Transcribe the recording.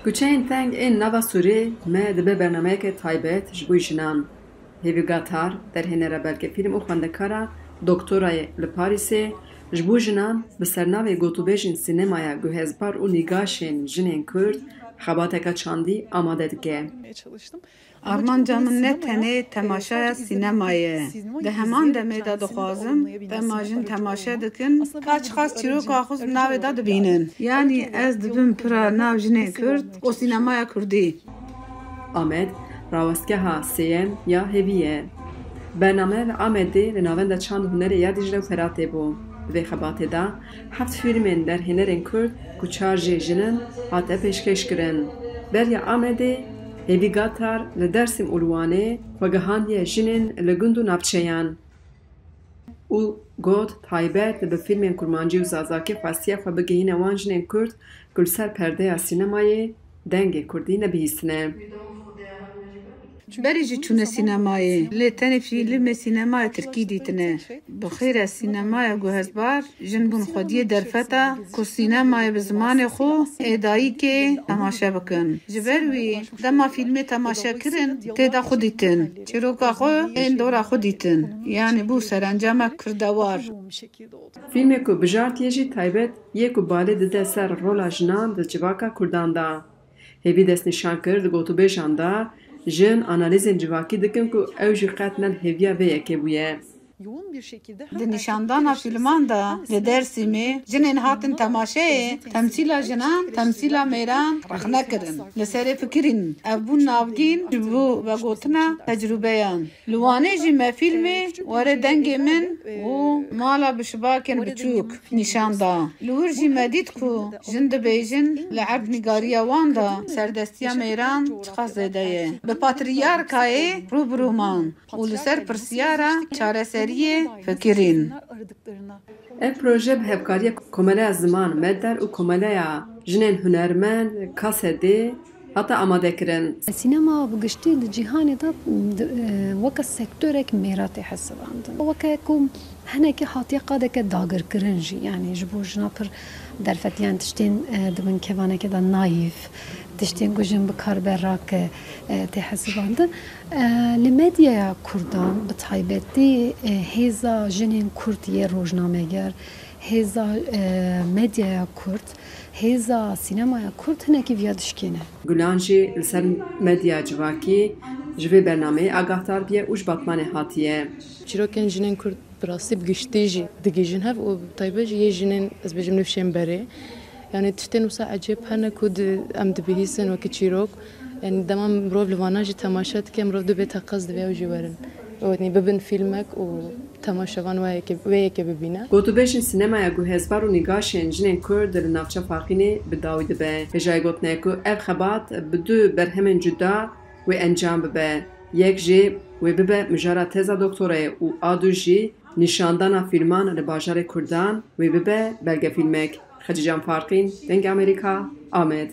Guçeyên teng ên nava Sûrê me dibe bernameyeke taybet ji bo jinan. Hêvîgatar derhênera belgefîlm û xwendekara doktorayê li Parîsê ji bo jinan bi sernavê gotûbêjên sînemaya guhezbar û nîgaşên jinên Kurd xebateka çandî amade dike. Armanca min ne tenê temaşaya sînemayê. Di heman demê de dixwazim demajin temaşe dikin ka çiqas çîroka xwe navê de dibînin. Yanî ez dibim pira nav jinê Kurd û sînemaya Kurdî. Amed rawestgeha sêyem ya hêvî ye. Bername li Amedê li navenda çand hunerê ya Dicle û Feratê bû. Di vê xebatê de heft fîlmên derhênerên Kurd ku çar jê jinin hate pêşkêşkirin. Berya Amedê hêvîgatar li Dêrsim û Wanê xwegihandiye jinên li gund û navçeyan. û got taybet li bi fîlmên kurmancî û zazakî xwestiye xwe bigihîne wan jinên Kurd ku li ser perdeya sînemayê dengê Kurdî nebihîstine. Berî jî çûne sînemayê, lê tenê fîlmê sînemaya Tirkî dîtine. Bi xêr e sînemaya guhezbar jin bûn xwediyê derfeta ku sînemayê bi zimanê xwe êdayîkê temaşe bikin. Ji ber wî dema fîlmê temaşe kirin têda xwe dîtin. Çîroka xwe ên dora xwe dîtin. Yanî bû serencamek kirdewar. Fîlmê ku bijartiye jî taybet yê ku balê dide ser rola jinan di civaka Kurdan de. Hêvî destnîşan kir di gotûbêjan de jin analîzên civakî dikin ku ew jî qet ne hêviya vê yekê bûye. Di nîşandana fîlman de li Dêrsimê jinên hatin temaşeyê temsîla jinan, temsîla mêran rexne kirin. Li serê fikirîn ev bûn navgîn ji bo vegotina tecrübeyan. Li Wanê jî me fîlmê were dengê min û mala bişibakên biçûk nîşan da. Li wir jî me dît ku jin dibêjin li erdnîgariya wan de serdestiya mêran çiqas zêde ye. Bi patrîyarkayê rûbirû man û li ser pirsyara çareseriyê fikirîn. Ev proje bi hevkariya Komeleya Ziman Medder û Komeleya jinên hunermend Kasedê hata amadekirin. Sînema bi giştî li cîhanê de weke sektorek mêratê hesibandin. Weke ku hinekî hatiye qadeke dagirkirin jî yanî ji bo jina pir derfetiyan tiştên dibin kevaneke de naîv, tiştên ku jin bi karberake tê hesibandin. Li medyaya Kurdan bi taybetî hêza jinên Kurd yê rojnameger, hêza medyaya Kurd, hêza sînemaya Kurd hinekî viya dişkîne. Gulan jî li ser medya civakî ji vê bernameyê agahtar biye û ji batmanê hatiye. Çîrokên jinên Kurd bi rastî bi giştî jî digîjin hev û taybet jî yê jinên ez bêjim nifşên berê. Yani tiştên wisa ecêb hene ku em dibihîstin wekî çîrok. Yani dema mirov li wana jî temaşe dike mirov dibête qez divê ew jî werin. Bibin fîlmek û temaşevan wê yekê bibîne. Gotûbêjên sînemaya guhezbar û nîgaşên jinên Kurd li navçe Faqînê bi dawî dibe. Hêjayê gotinê ku ev xebat bi du berhemên cuda wê encam bibe. Yek jî wê bibe mijara teza doktorayê û a du jî nîşandana fîlman li bajarê Kurdan wê bibe belgefîlmek. Xecican Farqîn, Dengê Amerîka, Amed.